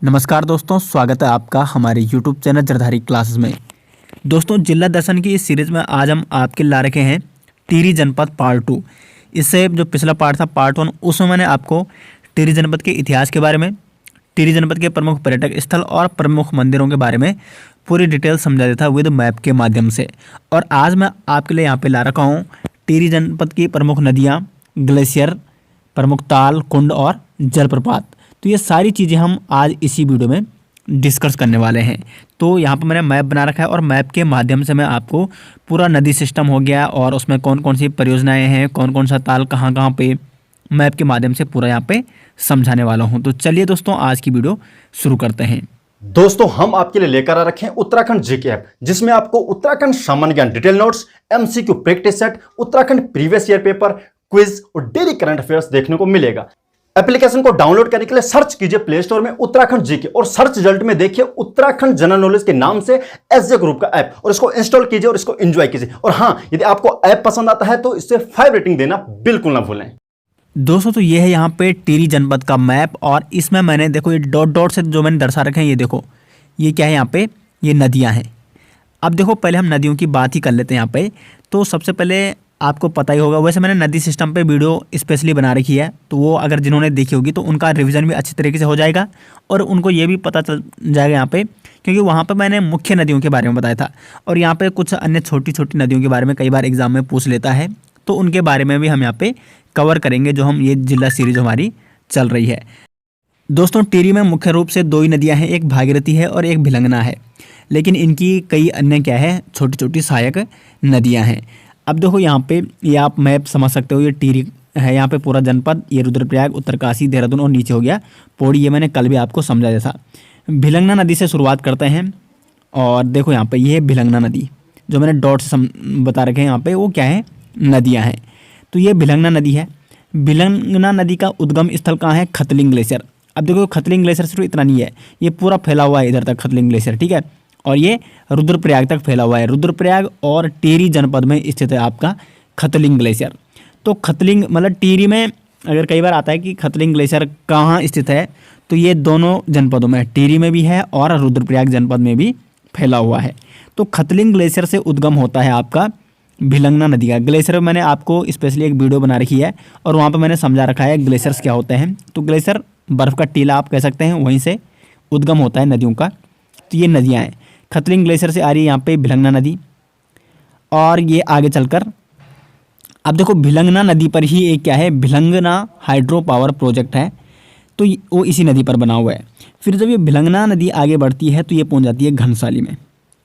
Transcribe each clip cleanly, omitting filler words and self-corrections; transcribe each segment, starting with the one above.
नमस्कार दोस्तों, स्वागत है आपका हमारे YouTube चैनल जरधारी क्लासेस में। दोस्तों, जिला दर्शन की इस सीरीज़ में आज हम आपके ला रखे हैं टिहरी जनपद पार्ट 2। इससे जो पिछला पार्ट था पार्ट 1, उसमें मैंने आपको टिहरी जनपद के इतिहास के बारे में, टिहरी जनपद के प्रमुख पर्यटक स्थल और प्रमुख मंदिरों के बारे में पूरी डिटेल समझा दिया था विद मैप के माध्यम से। और आज मैं आपके लिए यहाँ पर ला रखा हूँ टिहरी जनपद की प्रमुख नदियाँ, ग्लेशियर, प्रमुख ताल, कुंड और जलप्रपात। तो ये सारी चीज़ें हम आज इसी वीडियो में डिस्कस करने वाले हैं। तो यहाँ पर मैंने मैप बना रखा है और मैप के माध्यम से मैं आपको पूरा नदी सिस्टम हो गया और उसमें कौन कौन सी परियोजनाएं हैं, कौन कौन सा ताल कहाँ कहाँ पे, मैप के माध्यम से पूरा यहाँ पे समझाने वाला हूँ। तो चलिए दोस्तों, आज की वीडियो शुरू करते हैं। दोस्तों, हम आपके लिए लेकर आ रखे हैं उत्तराखंड जीके ऐप, जिसमें आपको उत्तराखंड सामान्य ज्ञान detail notes, MCQ practice set, Uttarakhand previous year paper, quiz और डेली करंट अफेयर्स देखने को मिलेगा। एप्लीकेशन को डाउनलोड करने के लिए सर्च कीजिए प्ले स्टोर में उत्तराखंड जीके और सर्च रिजल्ट में देखिए उत्तराखंड जनरल नॉलेज के नाम से एसजे ग्रुप का ऐप, और इसको इंस्टॉल कीजिए और इसको एंजॉय कीजिए। और हां, यदि आपको ऐप पसंद आता है तो इससे 5 रेटिंग देना बिल्कुल ना भूलें। दोस्तों, तो ये है यहाँ पे टिहरी जनपद का मैप और इसमें मैंने देखो ये डॉट डॉट से जो मैंने दर्शा रखे हैं, ये देखो ये क्या है, यहाँ पे ये नदियाँ हैं। अब देखो, पहले हम नदियों की बात ही कर लेते हैं यहाँ पे। तो सबसे पहले आपको पता ही होगा, वैसे मैंने नदी सिस्टम पे वीडियो स्पेशली बना रखी है, तो वो अगर जिन्होंने देखी होगी तो उनका रिवीजन भी अच्छी तरीके से हो जाएगा और उनको ये भी पता चल जाएगा यहाँ पे, क्योंकि वहाँ पे मैंने मुख्य नदियों के बारे में बताया था और यहाँ पे कुछ अन्य छोटी छोटी नदियों के बारे में कई बार एग्जाम में पूछ लेता है, तो उनके बारे में भी हम यहाँ पे कवर करेंगे, जो हम ये जिला सीरीज हमारी चल रही है। दोस्तों, टिहरी में मुख्य रूप से 2 ही नदियाँ हैं, एक भागीरथी है और एक भिलंगना है, लेकिन इनकी कई अन्य क्या है, छोटी छोटी सहायक नदियाँ हैं। अब देखो यहाँ पे ये आप मैप समझ सकते हो, ये टिहरी है, यहाँ पे पूरा जनपद, ये रुद्रप्रयाग, उत्तरकाशी, देहरादून और नीचे हो गया पौड़ी। ये मैंने कल भी आपको समझाया था। भिलंगना नदी से शुरुआत करते हैं और देखो यहाँ पे ये है भिलंगना नदी, जो मैंने डॉट से बता रखे हैं यहाँ पे, वो क्या है, नदियाँ हैं। तो ये भिलंगना नदी है। भिलंगना नदी का उद्गम स्थल कहाँ है, खतलिंग ग्लेशियर। अब देखो, खतलिंग ग्लेशियर सिर्फ इतना नहीं है, ये पूरा फैला हुआ है इधर तक खतलिंग ग्लेशियर, ठीक है, और ये रुद्रप्रयाग तक फैला हुआ है। रुद्रप्रयाग और टिहरी जनपद में स्थित है आपका खतलिंग ग्लेशियर। तो खतलिंग मतलब टिहरी में अगर कई बार आता है कि खतलिंग ग्लेशियर कहाँ स्थित है, तो ये दोनों जनपदों में, टिहरी में भी है और रुद्रप्रयाग जनपद में भी फैला हुआ है। तो खतलिंग ग्लेशियर से उद्गम होता है आपका भिलंगना नदी का। ग्लेशियर मैंने आपको स्पेशली एक वीडियो बना रखी है और वहाँ पर मैंने समझा रखा है ग्लेशियर्स क्या होते हैं। तो ग्लेशियर बर्फ़ का टीला आप कह सकते हैं, वहीं से उद्गम होता है नदियों का। तो ये नदियाँ हैं, खतलिंग ग्लेशियर से आ रही है यहाँ पे भिलंगना नदी। और ये आगे चलकर अब देखो, भिलंगना नदी पर ही एक क्या है, भिलंगना हाइड्रो पावर प्रोजेक्ट है, तो वो इसी नदी पर बना हुआ है। फिर जब ये भिलंगना नदी आगे बढ़ती है तो ये पहुँच जाती है घनसाली में।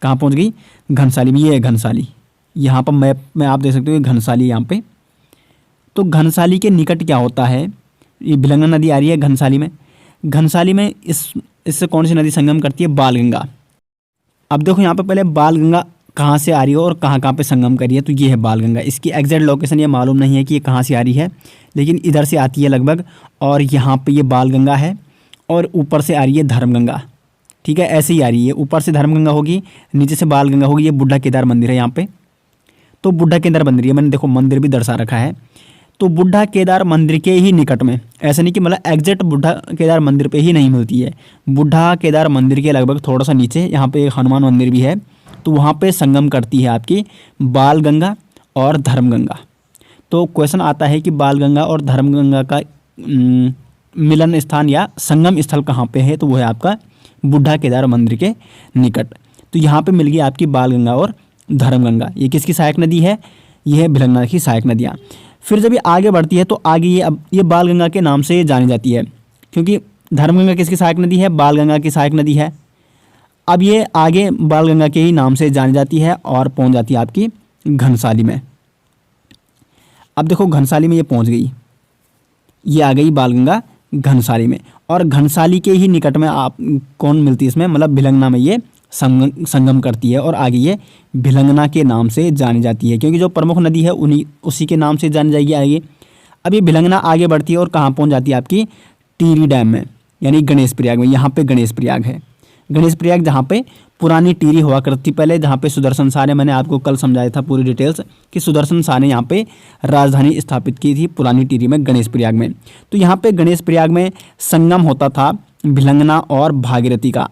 कहाँ पहुँच गई, घनसाली में। ये है घनसाली, यहाँ पर मैप में आप देख सकते हो, ये घनसाली यहाँ पे। तो घनसाली के निकट क्या होता है, ये भिलंगना नदी आ रही है घनसाली में। घनसाली में इससे कौन सी नदी संगम करती है, बालगंगा। अब देखो यहाँ पे पहले बालगंगा कहाँ से आ रही है और कहाँ कहाँ पे संगम करी है, तो ये है बालगंगा। इसकी एग्जैक्ट लोकेशन ये मालूम नहीं है कि ये कहाँ से आ रही है, लेकिन इधर से आती है लगभग, और यहाँ पे ये बालगंगा है और ऊपर से आ रही है धर्मगंगा, ठीक है, ऐसे ही आ रही है। ऊपर से धर्मगंगा होगी, नीचे से बालगंगा होगी। ये बुढ़ा केदार मंदिर है यहाँ पे, तो बुढ़ा केदार मंदिर, ये मैंने देखो मंदिर भी दर्शा रखा है। तो बुढ़ा केदार मंदिर के ही निकट में, ऐसा नहीं कि मतलब एग्जैक्ट बुढ़ा केदार मंदिर पे ही नहीं मिलती है, बुढ़ा केदार मंदिर के लगभग थोड़ा सा नीचे यहाँ पे एक हनुमान मंदिर भी है, तो वहाँ पे संगम करती है आपकी बालगंगा और धर्मगंगा। तो क्वेश्चन आता है कि बालगंगा और धर्मगंगा का मिलन स्थान या संगम स्थल कहाँ पे है, तो वो है आपका बुढ़ा केदार मंदिर के निकट। तो यहाँ पर मिल गई आपकी बालगंगा और धर्मगंगा। ये किसकी सहायक नदी है, ये है भिलंगना की सहायक नदियाँ। फिर जब ये आगे बढ़ती है तो आगे ये अब ये बालगंगा के नाम से जानी जाती है, क्योंकि धर्मगंगा किसकी सहायक नदी है, बालगंगा की सहायक नदी है। अब ये आगे बालगंगा के ही नाम से जानी जाती है और पहुंच जाती है आपकी घनसाली में। अब देखो, घनसाली में ये पहुंच गई, ये आ गई बालगंगा घनसाली में, और घनसाली के ही निकट में आप कौन मिलती है इसमें, मतलब भिलंगना में ये संगम करती है और आगे ये भिलंगना के नाम से जानी जाती है, क्योंकि जो प्रमुख नदी है उसी के नाम से जानी जाएगी आगे। अब ये भिलंगना आगे बढ़ती है और कहाँ पहुँच जाती है आपकी टिहरी डैम में, यानी गणेश प्रयाग में। यहाँ पे गणेश प्रयाग है, गणेश प्रयाग जहाँ पे पुरानी टिहरी हुआ करती पहले, जहाँ पे सुदर्शन शाह ने, मैंने आपको कल समझाया था पूरी डिटेल्स कि सुदर्शन शाह ने यहाँ पे राजधानी स्थापित की थी पुरानी टिहरी में, गणेश प्रयाग में। तो यहाँ पे गणेश प्रयाग में संगम होता था भिलंगना और भागीरथी का।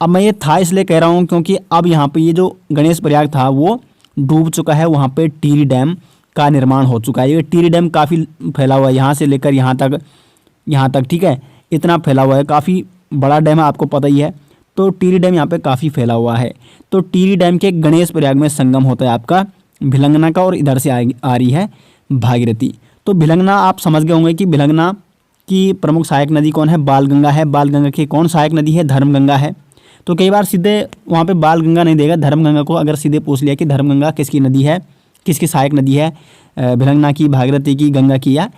अब मैं ये था इसलिए कह रहा हूँ क्योंकि अब यहाँ पे ये जो गणेश प्रयाग था वो डूब चुका है, वहाँ पे टिहरी डैम का निर्माण हो चुका है। ये टिहरी डैम काफ़ी फैला हुआ है, यहाँ से लेकर यहाँ तक ठीक है, इतना फैला हुआ है, काफ़ी बड़ा डैम है, आपको पता ही है। तो टिहरी डैम यहाँ पे काफ़ी फैला हुआ है। तो टिहरी डैम के गणेश प्रयाग में संगम होता है आपका भिलंगना का, और इधर से आ रही है भागीरथी। तो भिलंगना आप समझ गए होंगे कि भिलंगना की प्रमुख सहायक नदी कौन है, बालगंगा है। बालगंगा की कौन सहायक नदी है, धर्मगंगा है। तो कई बार सीधे वहाँ पे बालगंगा नहीं देगा, धर्मगंगा को अगर सीधे पूछ लिया कि धर्मगंगा किसकी नदी है, किसकी सहायक नदी है, भिलंगना की, भागीरथी की, गंगा की या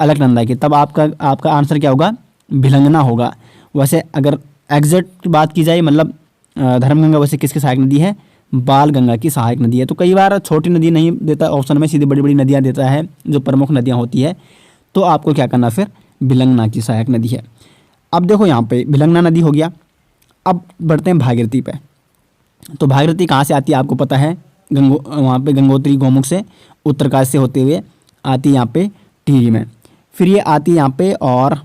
अलकनंदा की, तब आपका आंसर क्या होगा, भिलंगना होगा। वैसे अगर एग्जैक्ट बात की जाए मतलब धर्मगंगा वैसे किसकी सहायक नदी है, बालगंगा की सहायक नदी है। तो कई बार छोटी नदी नहीं देता ऑप्शन में, सीधे बड़ी बड़ी नदियाँ देता है जो प्रमुख नदियाँ होती है। तो आपको क्या करना, फिर भिलंगना की सहायक नदी है। अब देखो यहाँ पे भिलंगना नदी हो गया। अब बढ़ते हैं भागीरथी पे। तो भागीरथी कहाँ से आती है आपको पता है, वहाँ पे गंगोत्री गोमुख से उत्तरकाशी से होते हुए आती है यहाँ पे टिहरी में, फिर ये आती है यहाँ पे। और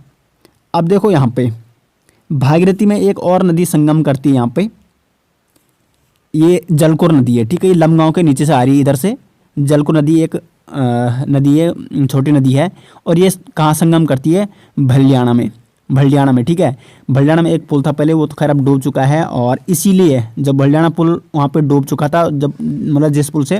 अब देखो यहाँ पे भागीरथी में एक और नदी संगम करती है यहाँ पे, ये जलकुर नदी है, ठीक है। ये लमगांव के नीचे से आ रही है, इधर से जलकुर नदी एक नदी है, छोटी नदी है। और ये कहाँ संगम करती है, भलियाना में, ठीक है। भलियाना में एक पुल था पहले, वो तो खैर अब डूब चुका है। और इसीलिए जब भलियाना पुल वहाँ पे डूब चुका था, जब मतलब जिस पुल से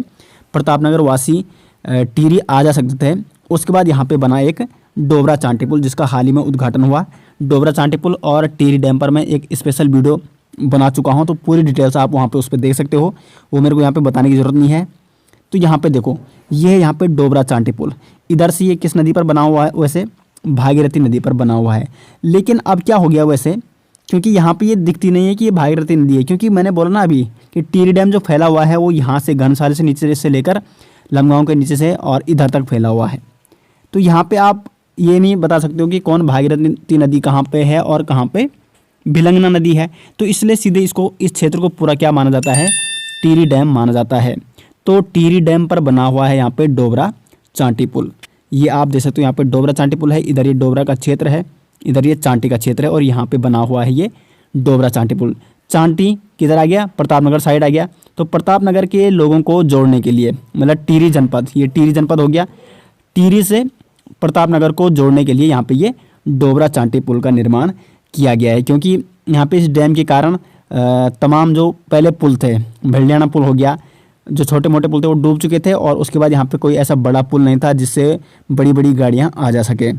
प्रतापनगर वासी टिहरी आ जा सकते थे, उसके बाद यहाँ पे बना एक डोबरा चांटी पुल, जिसका हाल ही में उद्घाटन हुआ। डोबरा चांटी पुल और टिहरी डैम पर मैं एक स्पेशल वीडियो बना चुका हूँ, तो पूरी डिटेल्स आप वहाँ पे उस पर देख सकते हो, वो मेरे को यहाँ पे बताने की ज़रूरत नहीं है। तो यहाँ पे देखो, ये है यहाँ पे डोबरा चांटी पुल। इधर से ये किस नदी पर बना हुआ है, वैसे भागीरथी नदी पर बना हुआ है। लेकिन अब क्या हो गया वैसे, क्योंकि यहाँ पे ये दिखती नहीं है कि ये भागीरथी नदी है, क्योंकि मैंने बोला ना अभी कि टिहरी डैम जो फैला हुआ है वो यहाँ से घनसाली से नीचे से लेकर लमगांव के नीचे से और इधर तक फैला हुआ है। तो यहाँ पे आप ये नहीं बता सकते हो कि कौन भागीरथी नदी कहाँ पे है और कहाँ पे भिलंगना नदी है। तो इसलिए सीधे इसको, इस क्षेत्र को पूरा क्या माना जाता है, टिहरी डैम माना जाता है। तो टिहरी डैम पर बना हुआ है यहाँ पे डोबरा चांटी पुल। ये आप देख सकते हो, यहाँ पे डोबरा चांटी पुल है, इधर ये डोबरा का क्षेत्र है, इधर ये चांटी का क्षेत्र है, और यहाँ पे बना हुआ है ये डोबरा चांटी पुल। चांटी किधर आ गया, प्रतापनगर साइड आ गया। तो प्रतापनगर के लोगों को जोड़ने के लिए, मतलब टिहरी जनपद, ये टिहरी जनपद हो गया, टिहरी से प्रतापनगर को जोड़ने के लिए यहाँ पे ये डोबरा चांटी पुल का निर्माण किया गया है। क्योंकि यहाँ पे इस डैम के कारण तमाम जो पहले पुल थे, भलियाना पुल हो गया, जो छोटे मोटे पुल थे वो डूब चुके थे, और उसके बाद यहाँ पे कोई ऐसा बड़ा पुल नहीं था जिससे बड़ी बड़ी गाड़ियाँ आ जा सके।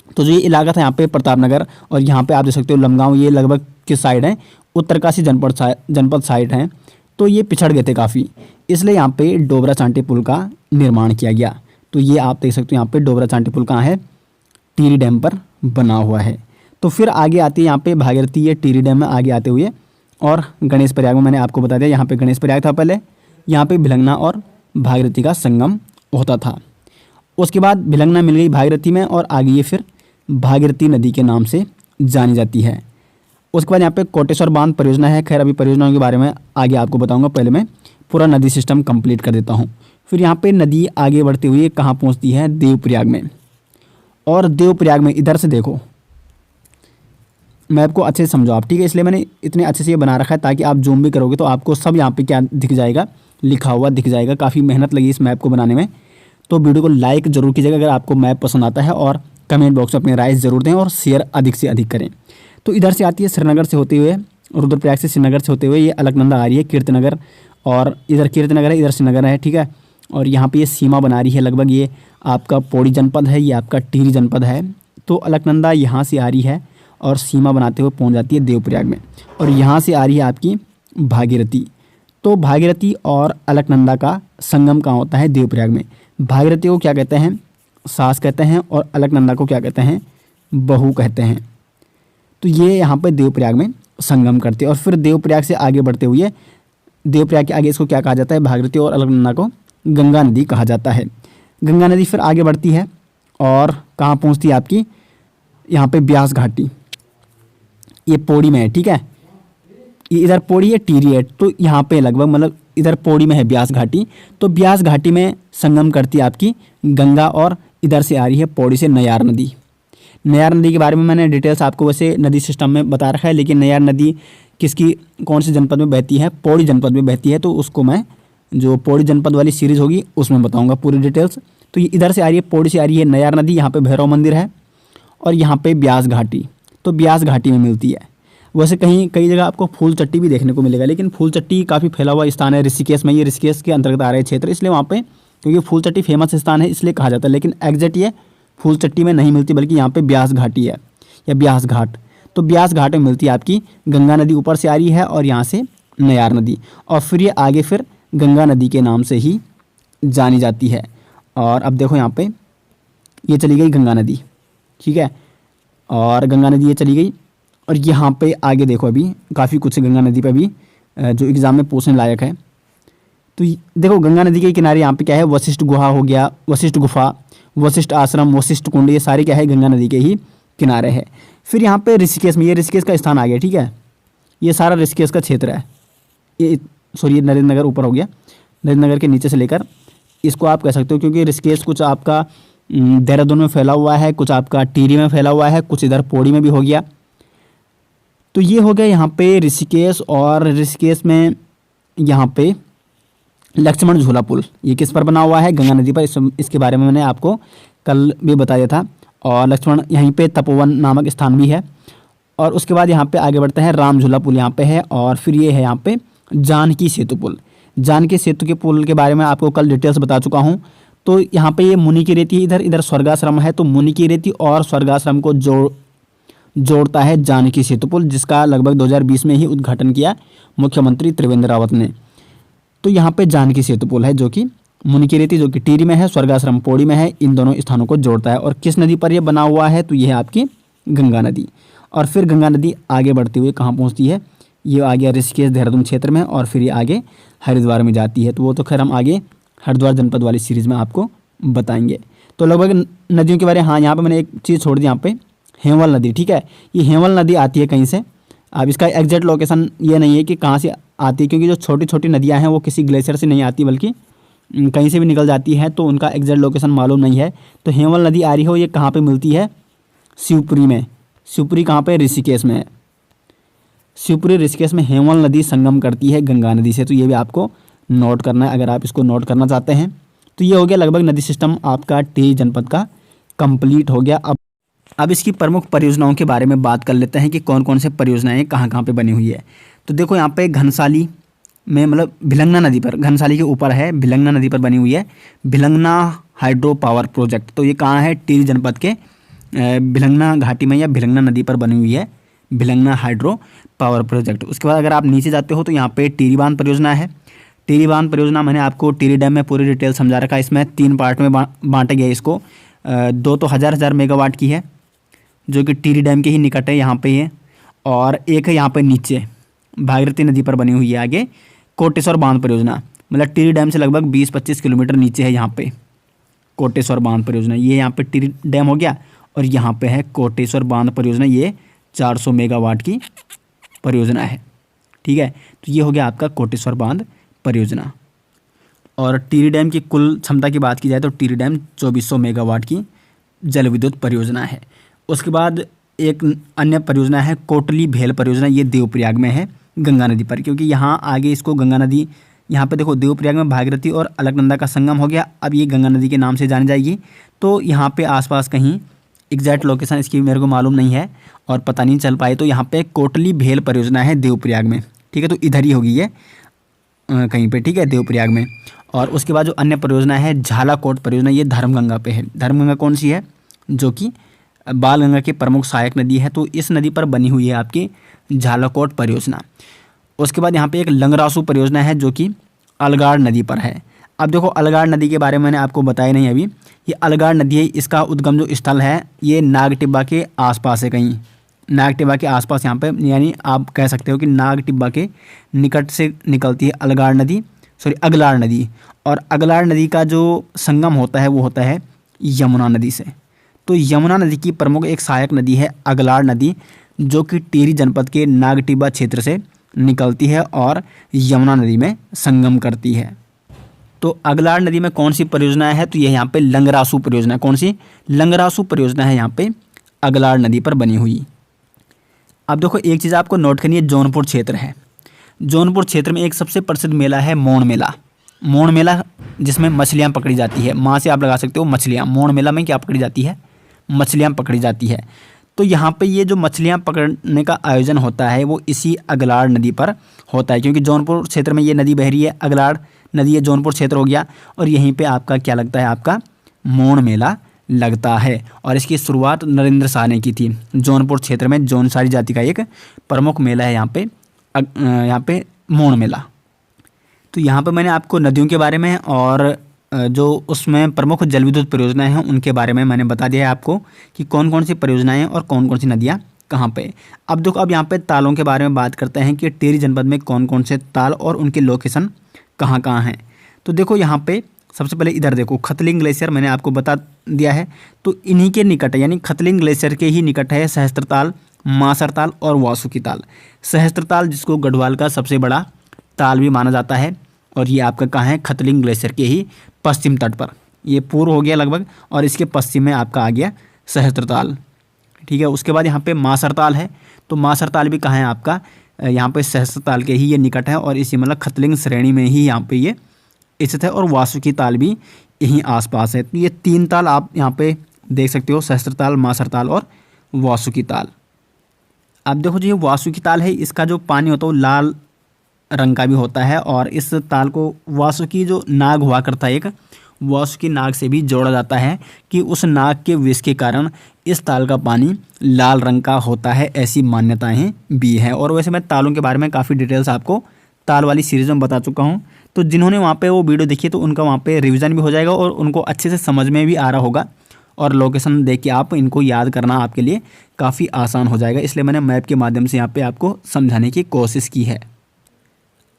तो जो ये इलाका था यहाँ पे प्रतापनगर, और यहाँ पे आप देख सकते हो लमगांव, ये लगभग किस साइड है, उत्तरकाशी जनपद साइड हैं। तो ये पिछड़ गए थे काफ़ी, इसलिए यहाँ पे डोबरा चांटी पुल का निर्माण किया गया। तो ये आप देख सकते हो यहाँ पे डोबरा चांटी पुल कहाँ है, टिहरी डैम पर बना हुआ है। तो फिर आगे आती है यहाँ पे भागीरथी, ये टिहरी डैम में आगे आते हुए, और गणेश प्रयाग में मैंने आपको बता दिया, यहाँ पे गणेश प्रयाग था पहले, यहाँ पे भिलंगना और भागीरथी का संगम होता था। उसके बाद भिलंगना मिल गई भागीरथी में, और आगे ये फिर भागीरथी नदी के नाम से जानी जाती है। उसके बाद यहाँ पे कोटेश्वर बांध परियोजना है। खैर अभी परियोजनाओं के बारे में आगे आपको बताऊंगा, पहले मैं पूरा नदी सिस्टम कंप्लीट कर देता हूँ। फिर यहाँ पे नदी आगे बढ़ते हुए कहाँ पहुँचती है, देवप्रयाग में। और देवप्रयाग में इधर से देखो, मैप को अच्छे से समझो आप, ठीक है। इसलिए मैंने इतने अच्छे से ये बना रखा है ताकि आप जूम भी करोगे तो आपको सब यहाँ पे क्या दिख जाएगा, लिखा हुआ दिख जाएगा। काफ़ी मेहनत लगी इस मैप को बनाने में, तो वीडियो को लाइक ज़रूर कीजिएगा अगर आपको मैप पसंद आता है, और कमेंट बॉक्स में अपनी राय ज़रूर दें, और शेयर अधिक से अधिक करें। तो इधर से आती है श्रीनगर से होते हुए, रुद्रप्रयाग से श्रीनगर से होते हुए ये अलकनंदा आ रही है, कीर्तिनगर, और इधर कीर्तिनगर है, इधर श्रीनगर है, ठीक है। और यहाँ पे ये सीमा बना रही है, लगभग ये आपका पौड़ी जनपद है, ये आपका टिहरी जनपद है। तो अलकनंदा यहाँ से आ रही है और सीमा बनाते हुए पहुँच जाती है देवप्रयाग में, और यहाँ से आ रही है आपकी भागीरथी। तो भागीरथी और अलकनंदा का संगम कहाँ होता है, देवप्रयाग में। भागीरथी को क्या कहते हैं, सास कहते हैं, और अलकनंदा को क्या कहते हैं, बहू कहते हैं। तो ये यहाँ पर देवप्रयाग में संगम करते हैं। और फिर देवप्रयाग से आगे बढ़ते हुए, देवप्रयाग के आगे इसको क्या कहा जाता है, भागीरथी और अलकनंदा को गंगा नदी कहा जाता है। गंगा नदी फिर आगे बढ़ती है और कहाँ पहुँचती है आपकी, यहाँ पे ब्यास घाटी, ये पौड़ी में है, ठीक है। ये इधर पौड़ी है, टिहरी है, तो यहाँ पे लगभग मतलब इधर पौड़ी में है ब्यास घाटी। तो ब्यास घाटी में संगम करती है आपकी गंगा, और इधर से आ रही है पौड़ी से नयार नदी। नयार नदी के बारे में मैंने डिटेल्स आपको वैसे नदी सिस्टम में बता रखा है, लेकिन नयार नदी किसकी कौन से जनपद में बहती है, पौड़ी जनपद में बहती है, तो उसको मैं जो पौड़ी जनपद वाली सीरीज़ होगी उसमें बताऊंगा पूरी डिटेल्स। तो ये इधर से आ रही है, पौड़ी से आ रही है नयार नदी, यहाँ पे भैरव मंदिर है और यहाँ पे ब्यास घाटी, तो ब्यास घाटी में मिलती है। वैसे कहीं कई जगह आपको फूल चट्टी भी देखने को मिलेगा, लेकिन फूल चट्टी काफ़ी फैला हुआ स्थान है ऋषिकेश में, ये ऋषिकेश के अंतर्गत आ रहे क्षेत्र, इसलिए वहाँ पे क्योंकि फूल चट्टी फेमस स्थान है इसलिए कहा जाता है, लेकिन एग्जैक्ट ये फूल चट्टी में नहीं मिलती, बल्कि यहाँ पे ब्यास घाटी है या ब्यास घाट। तो ब्यास घाट में मिलती है आपकी गंगा नदी, ऊपर से आ रही है और यहाँ से नयार नदी, और फिर ये आगे फिर गंगा नदी के नाम से ही जानी जाती है। और अब देखो यहाँ पे ये चली गई गंगा नदी, ठीक है, और गंगा नदी ये चली गई, और यहाँ पे आगे देखो अभी काफ़ी कुछ गंगा नदी पे भी जो एग्ज़ाम में पूछने लायक है। तो देखो गंगा नदी के किनारे यहाँ पे क्या है, वशिष्ठ गुहा हो गया, वशिष्ठ गुफा, वशिष्ठ आश्रम, वशिष्ठ कुंड, ये सारे क्या है गंगा नदी के ही किनारे है। फिर यहाँ पे ऋषिकेश में, ये ऋषिकेश का स्थान आ गया, ठीक है, ये सारा ऋषिकेश का क्षेत्र है, ये सॉरी ये नरेंद्र नगर ऊपर हो गया, नरेंद्र नगर के नीचे से लेकर इसको आप कह सकते हो, क्योंकि ऋषिकेश कुछ आपका देहरादून में फैला हुआ है, कुछ आपका टिहरी में फैला हुआ है, कुछ इधर पौड़ी में भी हो गया। तो ये हो गया यहाँ पे ऋषिकेश, और ऋषिकेश में यहाँ पे लक्ष्मण झूला पुल, ये किस पर बना हुआ है, गंगा नदी पर, इसके बारे में मैंने आपको कल भी बताया था। और लक्ष्मण यहीं पे तपोवन नामक स्थान भी है। और उसके बाद यहाँ पे आगे बढ़ते हैं, राम झूला पुल यहाँ पे है, और फिर ये है यहाँ पे जानकी सेतु पुल। जानकी सेतु के पुल के बारे में आपको कल डिटेल्स बता चुका हूँ। तो यहाँ पे ये मुनि की रेती, इधर इधर स्वर्गाश्रम है, तो मुनि की रेती और स्वर्गाश्रम को जोड़ता है जानकी सेतु पुल, जिसका लगभग 2020 में ही उद्घाटन किया मुख्यमंत्री त्रिवेंद्र रावत ने। तो यहाँ पे जानकी सेतु पुल है जो कि मुनि की रेती जो कि टिहरी में है, स्वर्गाश्रम पौड़ी में है, इन दोनों स्थानों को जोड़ता है। और किस नदी पर यह बना हुआ है, तो यह है आपकी गंगा नदी। और फिर गंगा नदी आगे बढ़ती हुई कहाँ पहुँचती है, ये आ गया ऋषिकेश देहरादून क्षेत्र में, और फिर ये आगे हरिद्वार में जाती है। तो वो तो खैर हम आगे हरिद्वार जनपद वाली सीरीज़ में आपको बताएंगे। तो लगभग नदियों के बारे में, हाँ यहाँ पे मैंने एक चीज़ छोड़ दी, यहाँ पे हेमवल नदी, ठीक है, ये हेमवल नदी आती है कहीं से। अब इसका एग्जैक्ट लोकेशन ये नहीं है कि कहाँ से आती है, क्योंकि जो छोटी छोटी नदियाँ हैं वो किसी ग्लेशियर से नहीं आती, बल्कि कहीं से भी निकल जाती है, तो उनका एग्जैक्ट लोकेशन मालूम नहीं है। तो हेमवल नदी आ रही हो, ये कहाँ पे मिलती है, शिवपुरी में। शिवपुरी कहाँ पे, ऋषिकेश में है। शिवपुरी ऋषिकेश में हेमवल नदी संगम करती है गंगा नदी से। तो ये भी आपको नोट करना है अगर आप इसको नोट करना चाहते हैं। तो ये हो गया लगभग नदी सिस्टम आपका टिहरी जनपद का कंप्लीट हो गया। अब इसकी प्रमुख परियोजनाओं के बारे में बात कर लेते हैं कि कौन कौन से परियोजनाएं कहाँ कहाँ पे बनी हुई है। तो देखो यहाँ पे घनसाली में, मतलब भिलंगना नदी पर, घनसाली के ऊपर है, भिलंगना नदी पर बनी हुई है भिलंगना हाइड्रो पावर प्रोजेक्ट। तो ये कहाँ है, टिहरी जनपद के भिलंगना घाटी में या भिलंगना नदी पर बनी हुई है भिलंगना हाइड्रो पावर प्रोजेक्ट। उसके बाद अगर आप नीचे जाते हो तो यहाँ पे टिहरी बांध परियोजना है। टिहरी बांध परियोजना मैंने आपको टिहरी डैम में पूरी डिटेल समझा रखा है। इसमें 3 पार्ट में बांटा गया है इसको। 2 तो हज़ार मेगावाट की है जो कि टिहरी डैम के ही निकट है, यहाँ पे है, और एक है यहाँ पे नीचे भागीरथी नदी पर बनी हुई है आगे कोटेश्वर बांध परियोजना, मतलब टिहरी डैम से लगभग 20-25 किलोमीटर नीचे है यहाँ पे कोटेश्वर बांध परियोजना। ये यहाँ पे टिहरी डैम हो गया, और यहाँ पे है कोटेश्वर बांध परियोजना, ये 400 मेगावाट की परियोजना है, ठीक है। तो ये हो गया आपका कोटेश्वर बांध परियोजना। और टिहरी डैम की कुल क्षमता की बात की जाए तो टिहरी डैम 2400 मेगावाट की जल विद्युत परियोजना है। उसके बाद एक अन्य परियोजना है कोटली भेल परियोजना, ये देवप्रयाग में है गंगा नदी पर, क्योंकि यहाँ आगे इसको गंगा नदी, यहाँ पे देखो देवप्रयाग में भागीरथी और अलकनंदा का संगम हो गया, अब ये गंगा नदी के नाम से जानी जाएगी। तो यहाँ पे आसपास कहीं एग्जैक्ट लोकेशन इसकी मेरे को मालूम नहीं है और पता नहीं चल पाए, तो यहाँ पे कोटली भेल परियोजना है देवप्रयाग में, ठीक है। तो इधर ही होगी ये कहीं पे, ठीक है, देवप्रयाग में। और उसके बाद जो अन्य परियोजना है झालाकोट परियोजना, ये धर्मगंगा पे है। धर्मगंगा कौन सी है, जो कि बाल गंगा की प्रमुख सहायक नदी है, तो इस नदी पर बनी हुई है आपकी झालाकोट परियोजना। उसके बाद यहाँ पे एक लंगरासू परियोजना है जो कि अलगाड़ नदी पर है। अब देखो अलगाड़ नदी के बारे में मैंने आपको बताया नहीं अभी, ये अलगाड़ नदी है, इसका उद्गम जो स्थल है ये नागटिब्बा के आसपास है, कहीं नागटिब्बा के आसपास यहाँ पे, यानी आप कह सकते हो कि नागटिब्बा के निकट से निकलती है अलगाड़ नदी, अगलाड़ नदी। और अगलाड़ नदी का जो संगम होता है वो होता है यमुना नदी से। तो यमुना नदी की प्रमुख एक सहायक नदी है अगलाड़ नदी, जो कि टिहरी जनपद के नागटिब्बा क्षेत्र से निकलती है और यमुना नदी में संगम करती है। तो अगलाड़ नदी में कौन सी परियोजना है, तो यह यहाँ पे लंगरासू परियोजना। कौन सी, लंगरासू परियोजना है यहाँ पे अगलाड़ नदी पर बनी हुई। अब देखो एक चीज़ आपको नोट करनी है, जौनपुर क्षेत्र है। जौनपुर क्षेत्र में एक सबसे प्रसिद्ध मेला है मोण मेला। मोण मेला जिसमें मछलियाँ पकड़ी जाती है, माँ से आप लगा सकते हो मछलियाँ। मोण मेला में क्या पकड़ी जाती है? मछलियाँ पकड़ी जाती है। तो यहाँ पे ये जो मछलियाँ पकड़ने का आयोजन होता है वो इसी अगलाड़ नदी पर होता है, क्योंकि जौनपुर क्षेत्र में ये नदी बह रही है, अगलाड़ नदी है, जौनपुर क्षेत्र हो गया। और यहीं पे आपका क्या लगता है? आपका मोण मेला लगता है। और इसकी शुरुआत नरेंद्र शाह ने की थी। जौनपुर क्षेत्र में जौनसारी जाति का एक प्रमुख मेला है यहाँ पे मोण मेला। तो यहाँ पे मैंने आपको नदियों के बारे में और जो उसमें प्रमुख जल विद्युत परियोजनाएं हैं उनके बारे में मैंने बता दिया है आपको कि कौन कौन सी परियोजनाएं हैं और कौन कौन सी नदियाँ कहाँ पे। अब देखो, अब यहाँ पे तालों के बारे में बात करते हैं कि टिहरी जनपद में कौन कौन से ताल और उनके लोकेशन कहाँ कहाँ हैं। तो देखो यहाँ पे सबसे पहले इधर देखो, खतलिंग ग्लेशियर मैंने आपको बता दिया है। तो इन्हीं के निकट है, यानी खतलिंग ग्लेशियर के ही निकट है सहस्त्रताल, मासरताल और वासुकी ताल। सहस्त्रताल जिसको गढ़वाल का सबसे बड़ा ताल भी माना जाता है, और ये आपका कहाँ है? खतलिंग ग्लेशियर के ही पश्चिम तट पर। ये पूर्व हो गया लगभग, और इसके पश्चिम में आपका आ गया सहस्त्रताल। ठीक है, उसके बाद यहाँ पे मासरताल है। तो मासरताल भी कहाँ है? आपका यहाँ पे सहस्त्रताल के ही ये निकट है, और इसी मतलब खतलिंग श्रेणी में ही यहाँ पे ये स्थित है। और वासुकी ताल भी यहीं आसपास है। तो ये 3 ताल आप यहाँ पे देख सकते हो, सहस्त्रताल, मासरताल और वासुकी ताल। अब देखो जो ये वासुकी ताल है, इसका जो पानी होता है वो लाल रंग का भी होता है, और इस ताल को वासुकी जो नाग हुआ करता है, एक वासुकी नाग से भी जोड़ा जाता है कि उस नाग के विष के कारण इस ताल का पानी लाल रंग का होता है, ऐसी मान्यताएं भी हैं। और वैसे मैं तालों के बारे में काफ़ी डिटेल्स आपको ताल वाली सीरीज़ में बता चुका हूं, तो जिन्होंने वहाँ पे वो वीडियो देखी तो उनका वहाँ पे रिवीजन भी हो जाएगा और उनको अच्छे से समझ में भी आ रहा होगा, और लोकेशन देख के आप इनको याद करना आपके लिए काफ़ी आसान हो जाएगा। इसलिए मैंने मैप के माध्यम से यहाँ पे आपको समझाने की कोशिश की है।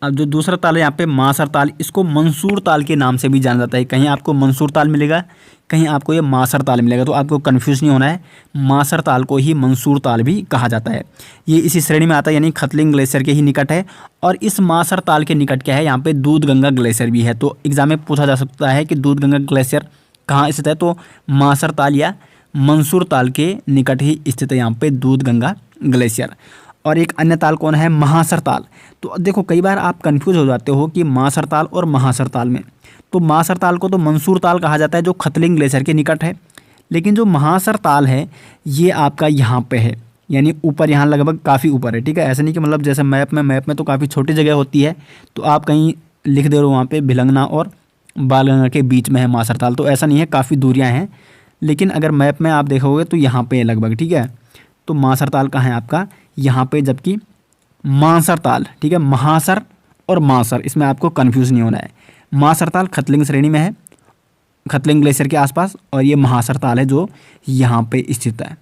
अब जो दूसरा ताल है यहाँ पे मासर ताल, इसको मंसूर ताल के नाम से भी जाना जाता है। कहीं आपको मंसूर ताल मिलेगा, कहीं आपको ये मासर ताल मिलेगा, तो आपको कन्फ्यूज़ नहीं होना है। मासर ताल को ही मंसूर ताल भी कहा जाता है। ये इसी श्रेणी में आता है, यानी खतलिंग ग्लेशियर के ही निकट है। और इस मासर ताल के निकट क्या है? यहाँ पे दूध गंगा ग्लेशियर भी है। तो एग्जाम में पूछा जा सकता है कि दूध गंगा ग्लेशियर कहाँ स्थित है? तो मासर ताल या मंसूर ताल के निकट ही स्थित है यहाँ पे दूध गंगा ग्लेशियर। और एक अन्य ताल कौन है? महासर ताल। तो देखो कई बार आप कंफ्यूज हो जाते हो कि मासर ताल और महासर ताल में। तो मासर ताल को तो मंसूर ताल कहा जाता है जो खतलिंग ग्लेशियर के निकट है, लेकिन जो महासर ताल है ये आपका यहाँ पे है, यानी ऊपर, यहाँ लगभग काफ़ी ऊपर है। ठीक है, ऐसा नहीं कि मतलब जैसे मैप में तो काफ़ी छोटी जगह होती है, तो आप कहीं लिख दे रहे हो वहाँ पे भिलंगना और बालगंगा के बीच में है मासर ताल, तो ऐसा नहीं है, काफ़ी दूरियाँ हैं। लेकिन अगर मैप में आप देखोगे तो यहाँ पे है लगभग। ठीक है, तो मासर ताल कहाँ है आपका? यहाँ पे, जबकि मासर ताल, ठीक है, महासर और मासर, इसमें आपको कंफ्यूज नहीं होना है। मासर ताल खतलिंग श्रेणी में है, खतलिंग ग्लेशियर के आसपास, और ये महासर ताल है जो यहाँ पे स्थित है।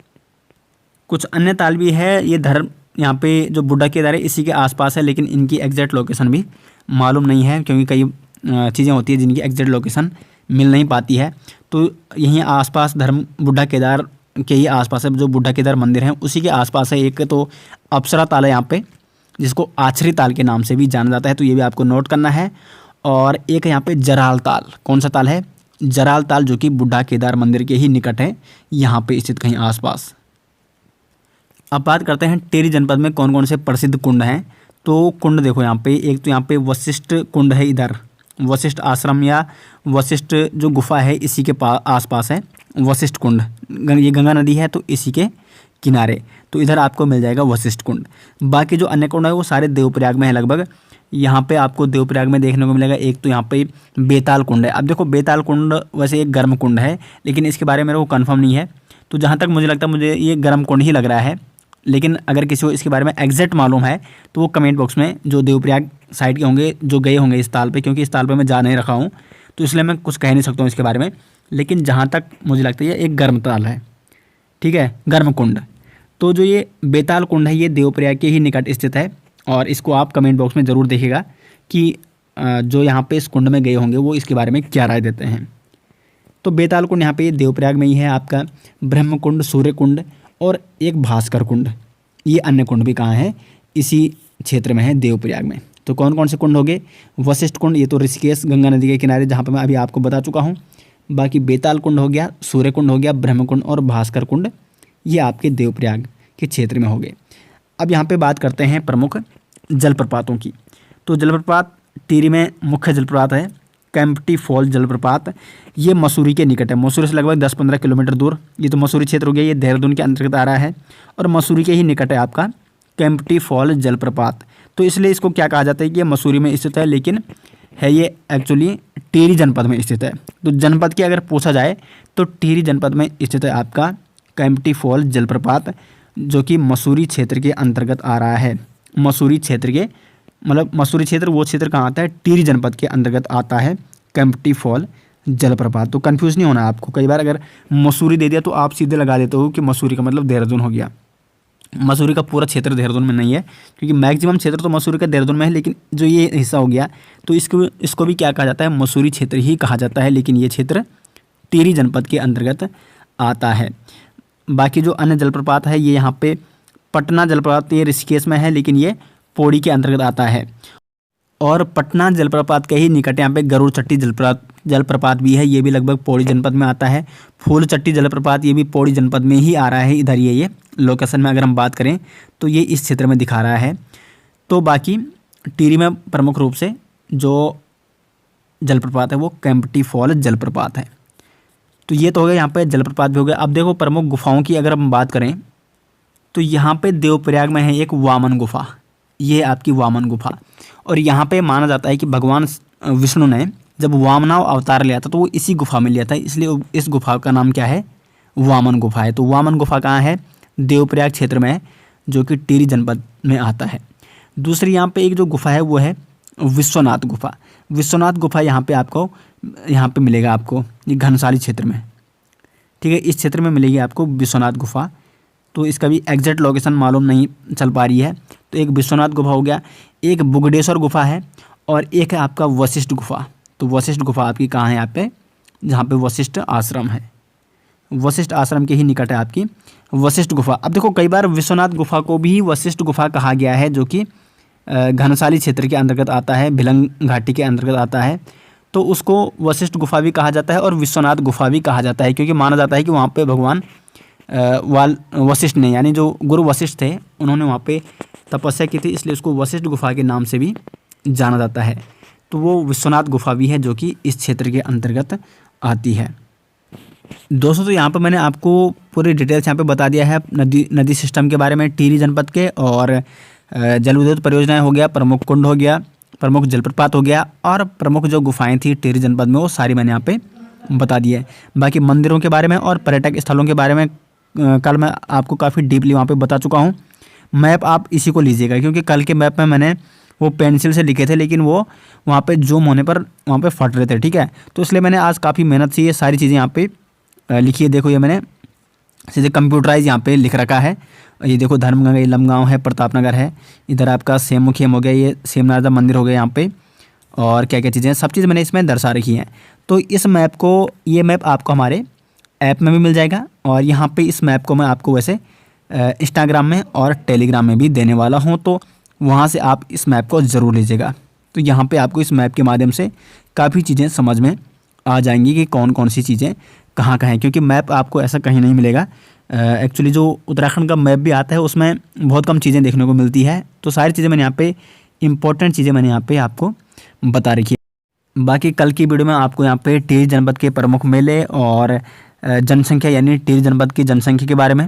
कुछ अन्य ताल भी है, ये धर्म यहाँ पे जो बुड्ढा केदार है इसी के आसपास है, लेकिन इनकी एग्जैक्ट लोकेशन भी मालूम नहीं है, क्योंकि कई चीज़ें होती है जिनकी एग्जैक्ट लोकेशन मिल नहीं पाती है। तो यहीं आसपास धर्म बुड्ढा केदार के ही आसपास है, जो बुड्ढा केदार मंदिर है उसी के आसपास है। एक तो अप्सरा ताल है यहाँ पे, जिसको आछरी ताल के नाम से भी जाना जाता है, तो ये भी आपको नोट करना है। और एक यहाँ पे जराल ताल। कौन सा ताल है? जराल ताल, जो कि बुड्ढा केदार मंदिर के ही निकट है, यहाँ पे स्थित कहीं आसपास। अब बात करते हैं टिहरी जनपद में कौन कौन से प्रसिद्ध कुंड हैं। तो कुंड देखो यहाँ पे, एक तो यहाँ पे वशिष्ठ कुंड है, इधर वशिष्ठ आश्रम या वशिष्ठ जो गुफा है इसी के आसपास है वशिष्ठ कुंड। ये गंगा नदी है तो इसी के किनारे, तो इधर आपको मिल जाएगा वशिष्ठ कुंड। बाकी जो अन्य कुंड है वो सारे देवप्रयाग में है लगभग। यहाँ पे आपको देवप्रयाग में देखने को मिलेगा एक तो यहाँ पे बेताल कुंड है। अब देखो बेताल कुंड वैसे एक गर्म कुंड है, लेकिन इसके बारे में मेरे को कन्फर्म नहीं है, तो जहाँ तक मुझे लगता है मुझे ये गर्म कुंड ही लग रहा है। लेकिन अगर किसी को इसके बारे में एग्जैक्ट मालूम है तो वो कमेंट बॉक्स में, जो देवप्रयाग साइड के होंगे जो गए होंगे इस ताल पे, क्योंकि इस ताल पे मैं जा नहीं रखा हूँ तो इसलिए मैं कुछ कह नहीं सकता हूँ इसके बारे में। लेकिन जहाँ तक मुझे लगता है ये एक गर्म ताल है, ठीक है, गर्म कुंड। तो जो ये बेताल कुंड है ये देवप्रयाग के ही निकट स्थित है, और इसको आप कमेंट बॉक्स में ज़रूर देखिएगा कि जो यहाँ पे इस कुंड में गए होंगे वो इसके बारे में क्या राय देते हैं। तो बेताल कुंड यहाँ पे देवप्रयाग में ही है आपका, ब्रह्म कुंड, सूर्य कुंड और एक भास्कर कुंड। ये अन्य कुंड भी कहाँ है? इसी क्षेत्र में है, देवप्रयाग में। तो कौन कौन से कुंड हो गए? वशिष्ठ कुंड, ये तो ऋषिकेश गंगा नदी के किनारे, जहाँ पर मैं अभी आपको बता चुका हूँ। बाकी बेताल कुंड हो गया, सूर्य कुंड हो गया, ब्रह्म कुंड और भास्कर कुंड ये आपके देवप्रयाग के क्षेत्र में हो गए। अब यहाँ पे बात करते हैं प्रमुख जलप्रपातों की। तो जलप्रपात टिहरी में मुख्य जलप्रपात है केम्प्टी फॉल जलप्रपात। ये मसूरी के निकट है, मसूरी से लगभग 10-15 किलोमीटर दूर। ये तो मसूरी क्षेत्र हो गया, ये देहरादून के अंतर्गत आ रहा है और मसूरी के ही निकट है आपका केम्प्टी फॉल जलप्रपात। तो इसलिए इसको क्या कहा जाता है कि ये मसूरी में स्थित है, लेकिन है ये एक्चुअली टिहरी जनपद में स्थित है। तो जनपद की अगर पूछा जाए तो टिहरी जनपद में स्थित है आपका केम्प्टी फॉल जलप्रपात, जो कि मसूरी क्षेत्र के अंतर्गत आ रहा है। मसूरी क्षेत्र के मतलब मसूरी क्षेत्र वो क्षेत्र कहाँ आता है, टिहरी जनपद के अंतर्गत आता है केम्प्टी फॉल जलप्रपात। तो कंफ्यूज नहीं होना आपको, कई बार अगर मसूरी दे दिया तो आप सीधे लगा देते हो कि मसूरी का मतलब देहरादून हो गया। मसूरी का पूरा क्षेत्र देहरादून में नहीं है, क्योंकि मैक्सिमम क्षेत्र तो मसूरी का देहरादून में है, लेकिन जो ये हिस्सा हो गया तो इसको भी क्या कहा जाता है, मसूरी क्षेत्र ही कहा जाता है, लेकिन ये क्षेत्र टिहरी जनपद के अंतर्गत आता है। बाकी जो अन्य जलप्रपात है ये यहाँ पे पटना जलप्रपात, ये ऋषिकेश में है, लेकिन ये पौड़ी के अंतर्गत आता है। और पटना जलप्रपात के ही निकट यहाँ पे गरुड़ चट्टी जलप्रपात भी है, ये भी लगभग पौड़ी जनपद में आता है। फूल चट्टी जलप्रपात ये भी पौड़ी जनपद में ही आ रहा है, इधर ये लोकेशन में अगर हम बात करें तो ये इस क्षेत्र में दिखा रहा है। तो बाकी टिहरी में प्रमुख रूप से जो जलप्रपात है वो केम्प्टी फॉल जलप्रपात है। तो ये तो हो गया यहाँ पे जलप्रपात भी हो गया। अब देखो प्रमुख गुफाओं की अगर हम बात करें तो यहाँ पे देवप्रयाग में है एक वामन गुफा, ये आपकी वामन गुफा। और यहाँ पे माना जाता है कि भगवान विष्णु ने जब वामनाव अवतार लिया था तो वो इसी गुफा में लिया था, इसलिए इस गुफा का नाम क्या है, वामन गुफा है। तो वामन गुफा कहाँ है, देवप्रयाग क्षेत्र में है, जो कि टिहरी जनपद में आता है। दूसरी यहाँ पे एक जो गुफा है वो है विश्वनाथ गुफा। विश्वनाथ गुफा यहाँ पे मिलेगा आपको ये घनसाली क्षेत्र में, ठीक है, इस क्षेत्र में मिलेगी आपको विश्वनाथ गुफा। तो इसका भी एग्जैक्ट लोकेशन मालूम नहीं चल पा रही है। तो एक विश्वनाथ गुफा हो गया, एक बुगडेश्वर गुफा है और एक है आपका वशिष्ठ गुफा। तो वशिष्ठ गुफा आपकी कहाँ है, यहाँ पे जहाँ पे वशिष्ठ आश्रम है, वशिष्ठ आश्रम के ही निकट है आपकी वशिष्ठ गुफा। अब देखो कई बार विश्वनाथ गुफा को भी वशिष्ठ गुफा कहा गया है, जो कि घनसाली क्षेत्र के अंतर्गत आता है, भिलंग घाटी के अंतर्गत आता है। तो उसको वशिष्ठ गुफा भी कहा जाता है और विश्वनाथ गुफा भी कहा जाता है, क्योंकि माना जाता है कि वहाँ पे भगवान वशिष्ठ ने, यानी जो गुरु वशिष्ठ थे, उन्होंने वहाँ पे तपस्या की थी, इसलिए उसको वशिष्ठ गुफा के नाम से भी जाना जाता है। तो वो विश्वनाथ गुफा भी है, जो कि इस क्षेत्र के अंतर्गत आती है। दोस्तों तो यहाँ पर मैंने आपको पूरी डिटेल्स यहाँ पे बता दिया है नदी सिस्टम के बारे में टिहरी जनपद के, और जल विद्युत परियोजनाएं हो गया, प्रमुख कुंड हो गया, प्रमुख जलप्रपात हो गया, और प्रमुख जो गुफाएं थी टिहरी जनपद में वो सारी मैंने यहाँ पे बता दी है। बाकी मंदिरों के बारे में और पर्यटक स्थलों के बारे में कल मैं आपको काफ़ी डीपली वहाँ पे बता चुका हूँ। मैप आप इसी को लीजिएगा, क्योंकि कल के मैप में मैंने वो पेंसिल से लिखे थे, लेकिन वो वहाँ पे जूम होने पर वहाँ पे फट रहे थे, ठीक है। तो इसलिए मैंने आज काफ़ी मेहनत से ये सारी चीज़ें यहाँ पे लिखी है। देखो ये मैंने सीधे कंप्यूटराइज यहाँ पे लिख रखा है। ये देखो धर्मगंगा, ये लमगांव है, प्रतापनगर है, इधर आपका सेममुखीम हो गया, ये सेमनाथ मंदिर हो गया यहाँ पे, और क्या क्या चीज़ें, सब चीज़ मैंने इसमें दर्शा रखी हैं। तो इस मैप को, ये मैप आपको हमारे ऐप में भी मिल जाएगा, और यहाँ पे इस मैप को मैं आपको वैसे इंस्टाग्राम में और टेलीग्राम में भी देने वाला हूँ, तो वहाँ से आप इस मैप को ज़रूर लीजिएगा। तो यहाँ पे आपको इस मैप के माध्यम से काफ़ी चीज़ें समझ में आ जाएंगी कि कौन कौन सी चीज़ें कहाँ कहाँ हैं, क्योंकि मैप आपको ऐसा कहीं नहीं मिलेगा। एक्चुअली जो उत्तराखंड का मैप भी आता है उसमें बहुत कम चीज़ें देखने को मिलती है। तो सारी चीज़ें मैंने यहाँ पे इंपॉर्टेंट चीज़ें मैंने यहाँ पे आपको बता रखी है। बाकी कल की वीडियो में आपको यहाँ पे टिहरी जनपद के प्रमुख मेले और जनसंख्या, यानी टिहरी जनपद की जनसंख्या के बारे में,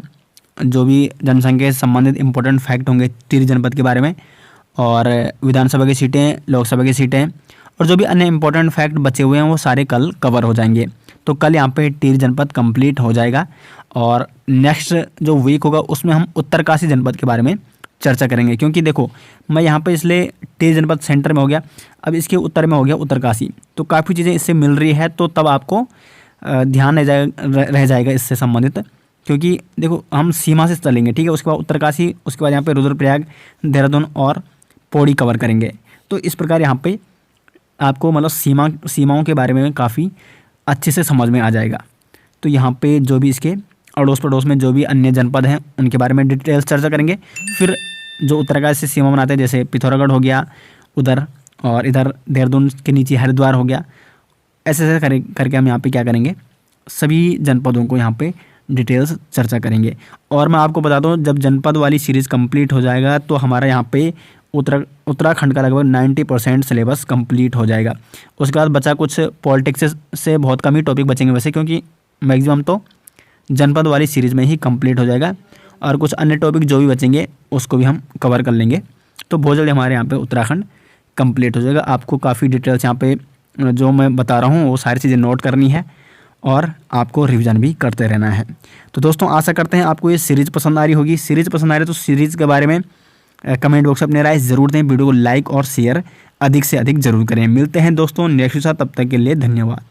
जो भी जनसंख्या से संबंधित इंपॉर्टेंट फैक्ट होंगे टिहरी जनपद के बारे में, और विधानसभा की सीटें, लोकसभा की सीटें, और जो भी अन्य इंपॉर्टेंट फैक्ट बचे हुए हैं वो सारे कल कवर हो जाएंगे। तो कल यहाँ पे टिहरी जनपद कंप्लीट हो जाएगा, और नेक्स्ट जो वीक होगा उसमें हम उत्तरकाशी जनपद के बारे में चर्चा करेंगे। क्योंकि देखो मैं यहाँ पे इसलिए टिहरी जनपद सेंटर में हो गया, अब इसके उत्तर में हो गया उत्तरकाशी, तो काफ़ी चीज़ें इससे मिल रही है, तो तब आपको ध्यान रह जाएगा इससे संबंधित। क्योंकि देखो हम सीमा से चलेंगे, ठीक है, उसके बाद उत्तरकाशी, उसके बाद यहाँ पे रुद्रप्रयाग, देहरादून और पौड़ी कवर करेंगे। तो इस प्रकार यहाँ पे आपको मतलब सीमाओं के बारे में काफ़ी अच्छे से समझ में आ जाएगा। तो यहाँ पे जो भी इसके अड़ोस पड़ोस में जो भी अन्य जनपद हैं उनके बारे में डिटेल्स चर्चा करेंगे। फिर जो उत्तरकाशी से सीमा बनाते हैं, जैसे पिथौरागढ़ हो गया उधर, और इधर देहरादून के नीचे हरिद्वार हो गया, ऐसे करके हम यहाँ पे क्या करेंगे, सभी जनपदों को यहाँ पे डिटेल्स चर्चा करेंगे। और मैं आपको बता दूं, जब जनपद वाली सीरीज़ कंप्लीट हो जाएगा तो हमारा यहाँ पे उत्तराखंड का लगभग 90% सिलेबस कंप्लीट हो जाएगा। उसके बाद बचा कुछ पॉलिटिक्स से बहुत कम ही टॉपिक बचेंगे वैसे, क्योंकि मैक्सिमम तो जनपद वाली सीरीज़ में ही कंप्लीट हो जाएगा। और कुछ अन्य टॉपिक जो भी बचेंगे उसको भी हम कवर कर लेंगे। तो बहुत जल्दी हमारे यहाँ पे उत्तराखंड कंप्लीट हो जाएगा। आपको काफ़ी डिटेल्स यहाँ पे जो मैं बता रहा हूँ वो सारी चीज़ें नोट करनी है और आपको रिवीजन भी करते रहना है। तो दोस्तों आशा करते हैं आपको ये सीरीज़ पसंद आ रही होगी। सीरीज़ पसंद आ रही है तो सीरीज़ के बारे में कमेंट बॉक्स में अपनी राय ज़रूर दें। वीडियो को लाइक और शेयर अधिक से अधिक ज़रूर करें। मिलते हैं दोस्तों नेक्स्ट के साथ, तब तक के लिए धन्यवाद।